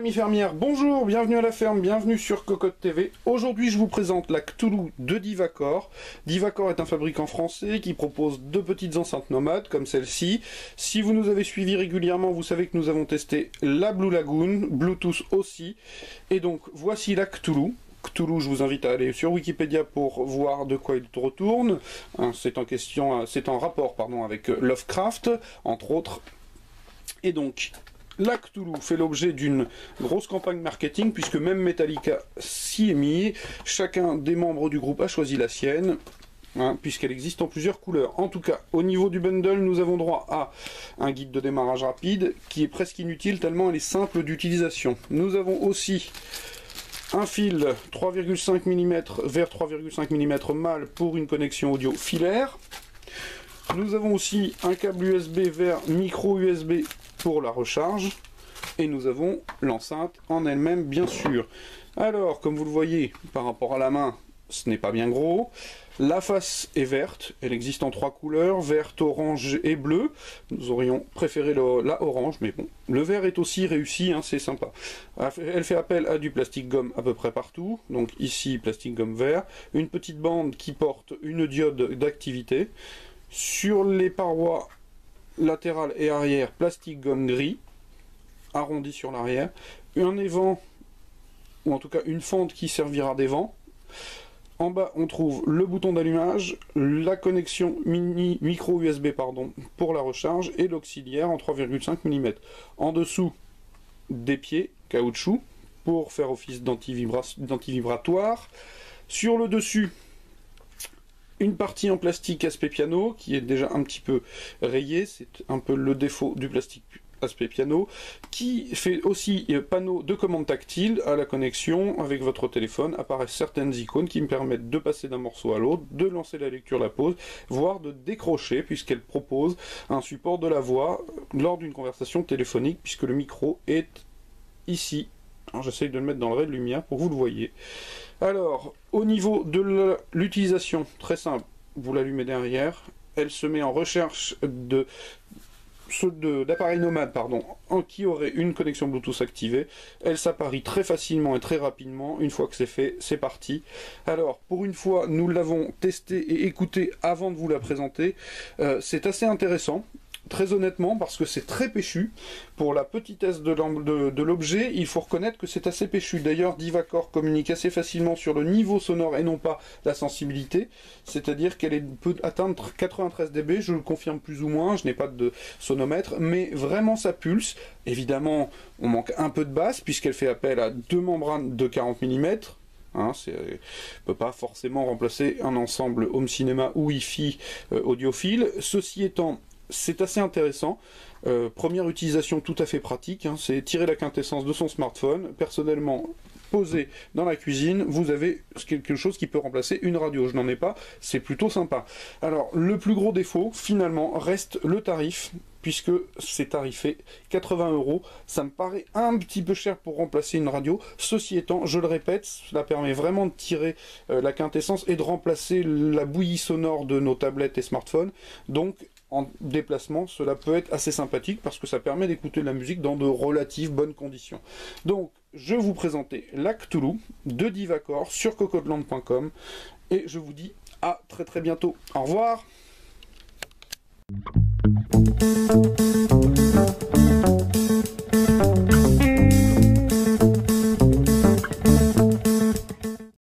amis fermières, bonjour, bienvenue à la ferme, bienvenue sur Cocotte TV. Aujourd'hui je vous présente la Cthulhu de Divacor. Divacor est un fabricant français qui propose deux petites enceintes nomades comme celle-ci. Si vous nous avez suivis régulièrement, vous savez que nous avons testé la Blue Lagoon, Bluetooth aussi. Et donc voici la Cthulhu. Cthulhu, je vous invite à aller sur Wikipédia pour voir de quoi il retourne. C'est en rapport avec Lovecraft, entre autres. Et donc, la Cthulhu fait l'objet d'une grosse campagne marketing, puisque même Metallica s'y est mis. Chacun des membres du groupe a choisi la sienne, puisqu'elle existe en plusieurs couleurs. En tout cas, au niveau du bundle, nous avons droit à un guide de démarrage rapide, qui est presque inutile, tellement elle est simple d'utilisation. Nous avons aussi un fil 3,5 mm vers 3,5 mm mâle pour une connexion audio filaire. Nous avons aussi un câble USB vers micro USB pour la recharge. Et nous avons l'enceinte en elle-même, bien sûr. Alors, comme vous le voyez, par rapport à la main, ce n'est pas bien gros. La face est verte, elle existe en trois couleurs, verte, orange et bleu. Nous aurions préféré la orange, mais bon, le vert est aussi réussi, c'est sympa. Elle fait appel à du plastique gomme à peu près partout, donc ici plastique gomme vert, une petite bande qui porte une diode d'activité. Sur les parois latérales et arrière, plastique gomme gris, arrondi sur l'arrière, un évent, ou en tout cas une fente qui servira d'évent. En bas, on trouve le bouton d'allumage, la connexion micro USB pour la recharge et l'auxiliaire en 3,5 mm. En dessous, des pieds caoutchouc pour faire office d'antivibratoire. Sur le dessus, une partie en plastique aspect piano qui est déjà un petit peu rayée, c'est un peu le défaut du plastique aspect piano, qui fait aussi panneau de commande tactile. À la connexion avec votre téléphone apparaissent certaines icônes qui me permettent de passer d'un morceau à l'autre, de lancer la lecture, la pause, voire de décrocher, puisqu'elle propose un support de la voix lors d'une conversation téléphonique, puisque le micro est ici. J'essaye de le mettre dans le ray de lumière pour que vous le voyez. Alors, au niveau de l'utilisation, très simple, vous l'allumez derrière, elle se met en recherche d'appareils nomades qui auraient une connexion Bluetooth activée. Elle s'apparie très facilement et très rapidement. Une fois que c'est fait, c'est parti. Alors, pour une fois, nous l'avons testé et écouté avant de vous la présenter. C'est assez intéressant. Très honnêtement, parce que c'est très péchu. Pour la petitesse de l'objet, il faut reconnaître que c'est assez péchu. D'ailleurs, Divacor communique assez facilement sur le niveau sonore et non pas la sensibilité. C'est-à-dire qu'elle peut atteindre 93 dB, je le confirme plus ou moins, je n'ai pas de sonomètre, mais vraiment ça pulse. Évidemment, on manque un peu de basse, puisqu'elle fait appel à deux membranes de 40 mm. On ne peut pas forcément remplacer un ensemble home cinéma ou Wi-Fi audiophile. Ceci étant, c'est assez intéressant. Première utilisation tout à fait pratique, c'est tirer la quintessence de son smartphone. Personnellement, posé dans la cuisine, vous avez quelque chose qui peut remplacer une radio. Je n'en ai pas, c'est plutôt sympa. Alors, le plus gros défaut, finalement, reste le tarif, puisque c'est tarifé 80 €. Ça me paraît un petit peu cher pour remplacer une radio. Ceci étant, je le répète, cela permet vraiment de tirer la quintessence et de remplacer la bouillie sonore de nos tablettes et smartphones. Donc, en déplacement, cela peut être assez sympathique parce que ça permet d'écouter de la musique dans de relatives bonnes conditions. Donc, je vais vous présenter la Cthulhu de Divacor sur cocotland.com et je vous dis à très bientôt. Au revoir.